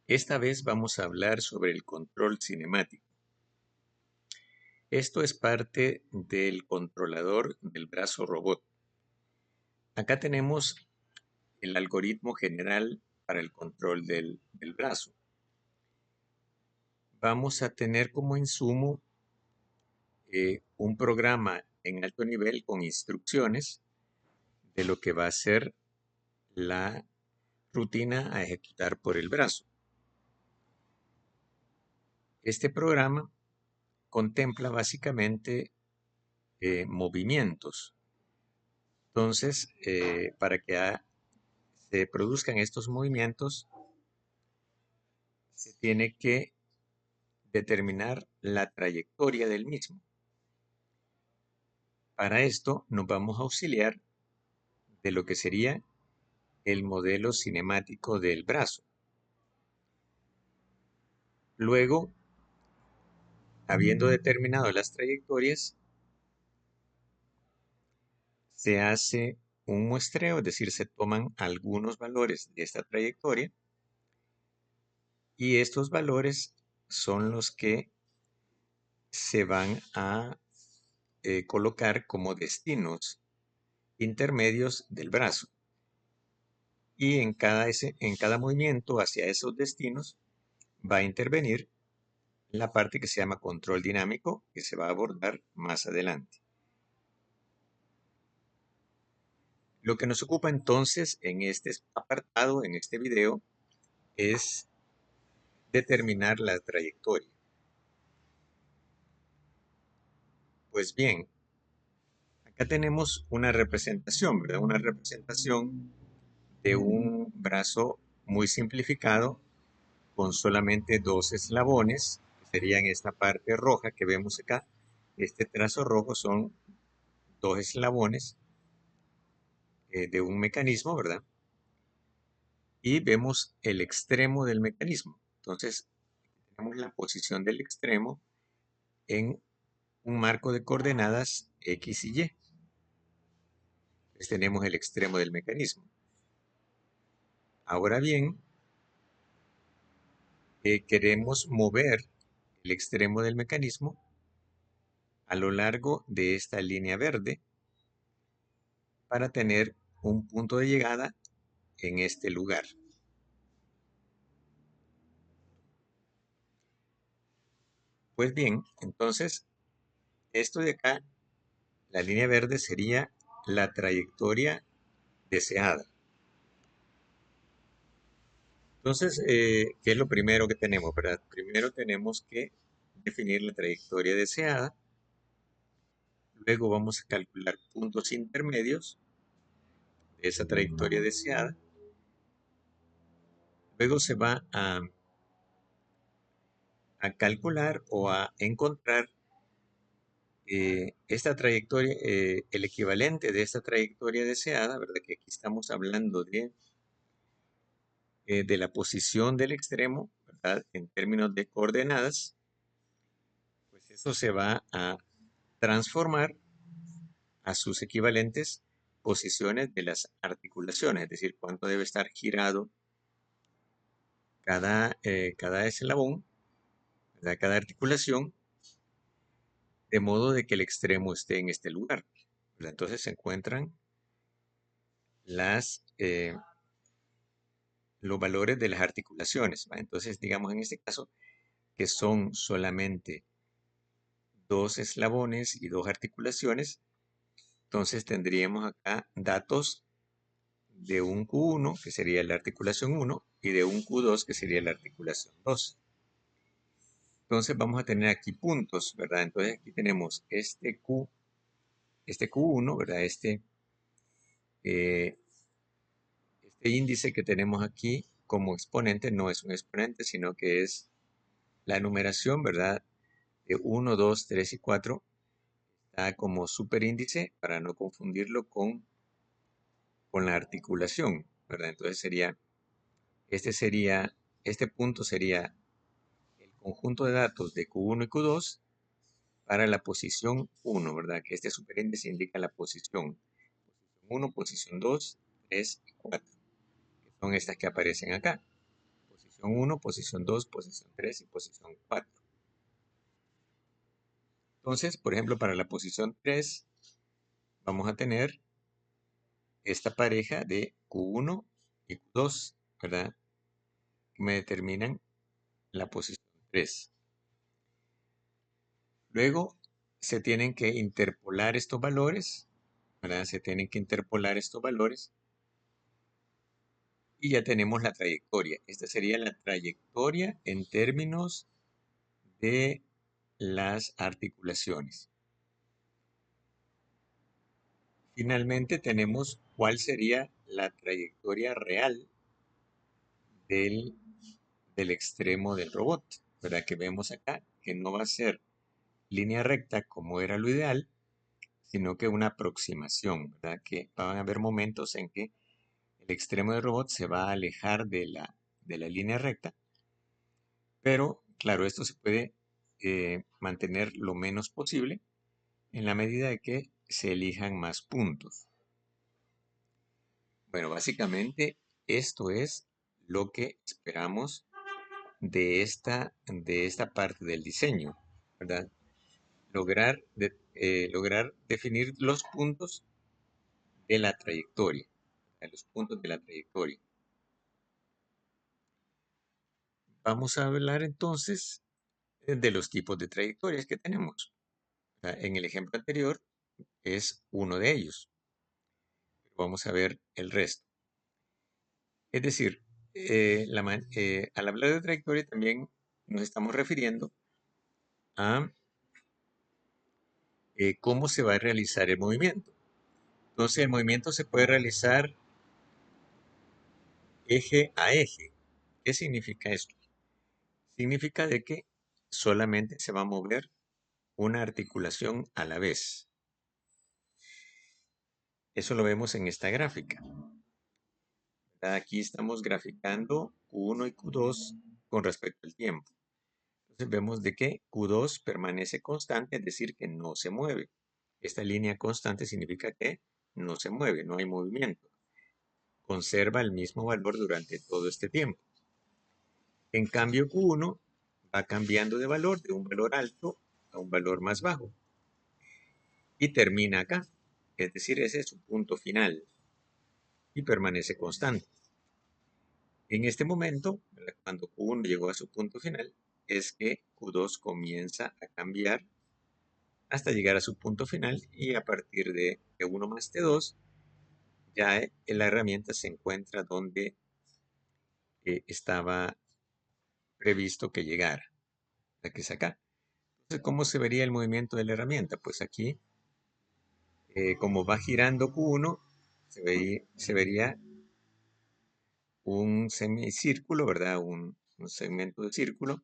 Esta vez vamos a hablar sobre el control cinemático. Esto es parte del controlador del brazo robot. Acá tenemos el algoritmo general para el control del brazo. Vamos a tener como insumo un programa en alto nivel con instrucciones de lo que va a ser la rutina a ejecutar por el brazo. Este programa contempla básicamente movimientos. Entonces, para que se produzcan estos movimientos, se tiene que determinar la trayectoria del mismo. Para esto nos vamos a auxiliar de lo que sería el modelo cinemático del brazo. Luego, habiendo determinado las trayectorias, se hace un muestreo, es decir, se toman algunos valores de esta trayectoria y estos valores son los que se van a colocar como destinos intermedios del brazo. Y en cada movimiento hacia esos destinos va a intervenir la parte que se llama control dinámico, que se va a abordar más adelante. Lo que nos ocupa entonces en este apartado, en este video, es determinar la trayectoria. Pues bien, acá tenemos una representación, ¿verdad? Una representación de un brazo muy simplificado con solamente dos eslabones, que serían esta parte roja que vemos acá. Este trazo rojo son dos eslabones de un mecanismo, ¿verdad? Y vemos el extremo del mecanismo. Entonces, tenemos la posición del extremo en un marco de coordenadas X y Y. Entonces, tenemos el extremo del mecanismo. Ahora bien, queremos mover el extremo del mecanismo a lo largo de esta línea verde para tener un punto de llegada en este lugar. Pues bien, entonces, esto de acá, la línea verde sería la trayectoria deseada. Entonces, ¿qué es lo primero que tenemos, verdad? Primero tenemos que definir la trayectoria deseada. Luego vamos a calcular puntos intermedios de esa trayectoria deseada. Luego se va a calcular o a encontrar esta trayectoria, el equivalente de esta trayectoria deseada, ¿verdad? Que aquí estamos hablando de la posición del extremo, ¿verdad? En términos de coordenadas, pues eso se va a transformar a sus equivalentes posiciones de las articulaciones, es decir, cuánto debe estar girado cada eslabón, ¿verdad? Cada articulación, de modo de que el extremo esté en este lugar, ¿verdad? Entonces se encuentran los valores de las articulaciones, ¿va? Entonces, digamos en este caso que son solamente dos eslabones y dos articulaciones, entonces tendríamos acá datos de un Q1, que sería la articulación 1, y de un Q2, que sería la articulación 2. Entonces vamos a tener aquí puntos, ¿verdad? Entonces aquí tenemos este Q1, ¿verdad? Eh, este índice que tenemos aquí como exponente no es un exponente, sino que es la numeración, ¿verdad? De 1, 2, 3 y 4 está como superíndice para no confundirlo con la articulación, ¿verdad? Entonces este punto sería el conjunto de datos de Q1 y Q2 para la posición 1, ¿verdad? Que este superíndice indica la posición 1, posición 2, 3 y 4, que son estas que aparecen acá. Posición 1, posición 2, posición 3 y posición 4. Entonces, por ejemplo, para la posición 3 vamos a tener esta pareja de Q1 y Q2, ¿verdad? Que me determinan la posición 3. Luego se tienen que interpolar estos valores, ¿verdad? Se tienen que interpolar estos valores y ya tenemos la trayectoria. Esta sería la trayectoria en términos de las articulaciones. Finalmente tenemos cuál sería la trayectoria real del, del extremo del robot, ¿verdad? Que vemos acá que no va a ser línea recta como era lo ideal, sino que una aproximación, ¿verdad? Que van a haber momentos en que el extremo del robot se va a alejar de la línea recta, pero claro, esto se puede mantener lo menos posible en la medida de que se elijan más puntos. Bueno, básicamente esto es lo que esperamos de esta parte del diseño, ¿verdad? Lograr definir los puntos de la trayectoria, los puntos de la trayectoria. Vamos a hablar entonces de los tipos de trayectorias que tenemos. En el ejemplo anterior es uno de ellos. Vamos a ver el resto. Es decir, al hablar de trayectoria también nos estamos refiriendo a cómo se va a realizar el movimiento. Entonces el movimiento se puede realizar eje a eje. ¿Qué significa esto? Significa de que solamente se va a mover una articulación a la vez. Eso lo vemos en esta gráfica. Aquí estamos graficando Q1 y Q2 con respecto al tiempo. Entonces vemos de que Q2 permanece constante, es decir, que no se mueve. Esta línea constante significa que no se mueve, no hay movimiento. Conserva el mismo valor durante todo este tiempo. En cambio, Q1 va cambiando de valor, de un valor alto a un valor más bajo. Y termina acá. Es decir, ese es su punto final. Y permanece constante. En este momento, cuando Q1 llegó a su punto final, es que Q2 comienza a cambiar hasta llegar a su punto final y a partir de T1 más T2 ya la herramienta se encuentra donde estaba previsto que llegara, que es acá. Entonces, ¿cómo se vería el movimiento de la herramienta? Pues aquí, como va girando Q1, se vería un semicírculo, ¿verdad? Un segmento de círculo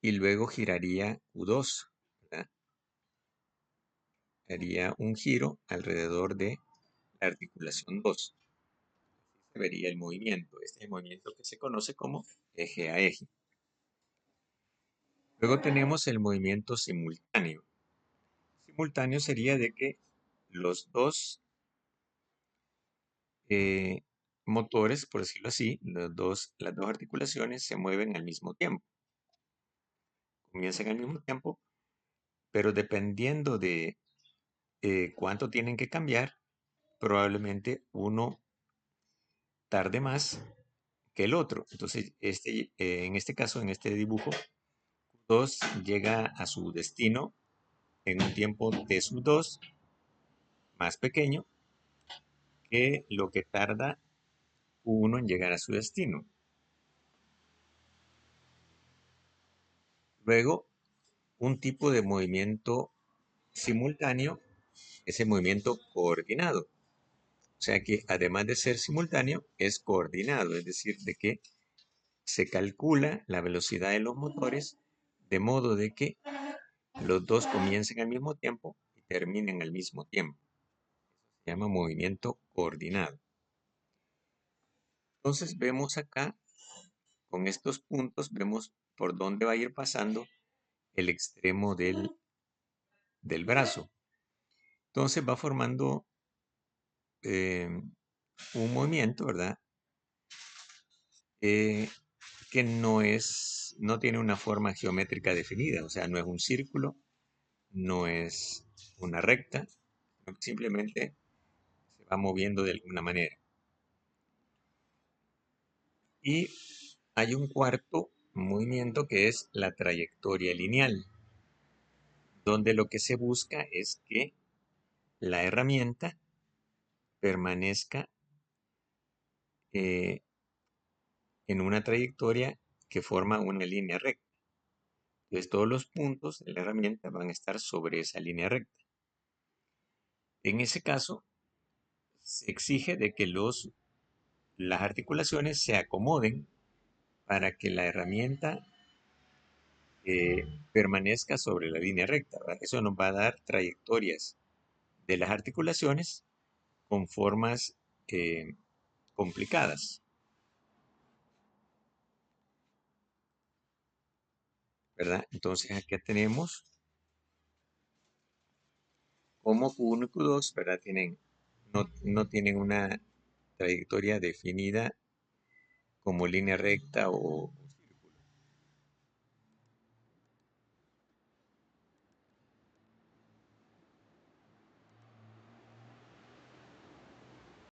y luego giraría Q2, ¿verdad? Haría un giro alrededor de la articulación 2. Se vería el movimiento. Este es el movimiento que se conoce como eje a eje. Luego tenemos el movimiento simultáneo. Simultáneo sería de que los dos motores, por decirlo así, las dos articulaciones se mueven al mismo tiempo. Comienzan al mismo tiempo, pero dependiendo de cuánto tienen que cambiar, probablemente uno tarde más que el otro. Entonces, en este caso, en este dibujo, 2 llega a su destino en un tiempo de sub 2 más pequeño que lo que tarda 1 en llegar a su destino. Luego, un tipo de movimiento simultáneo es el movimiento coordinado. O sea que además de ser simultáneo, es coordinado, es decir, de que se calcula la velocidad de los motores de modo de que los dos comiencen al mismo tiempo y terminen al mismo tiempo. Se llama movimiento coordinado. Entonces vemos acá, con estos puntos, vemos por dónde va a ir pasando el extremo del brazo. Entonces va formando un movimiento, ¿verdad? que no tiene una forma geométrica definida, o sea, no es un círculo, no es una recta, simplemente se va moviendo de alguna manera. Y hay un cuarto movimiento que es la trayectoria lineal, donde lo que se busca es que la herramienta permanezca eh, en una trayectoria que forma una línea recta. Entonces todos los puntos de la herramienta van a estar sobre esa línea recta. En ese caso, se exige de que las articulaciones se acomoden para que la herramienta permanezca sobre la línea recta, ¿verdad? Eso nos va a dar trayectorias de las articulaciones con formas eh, complicadas, ¿verdad? Entonces aquí tenemos como Q1 y Q2, ¿verdad? No tienen una trayectoria definida como línea recta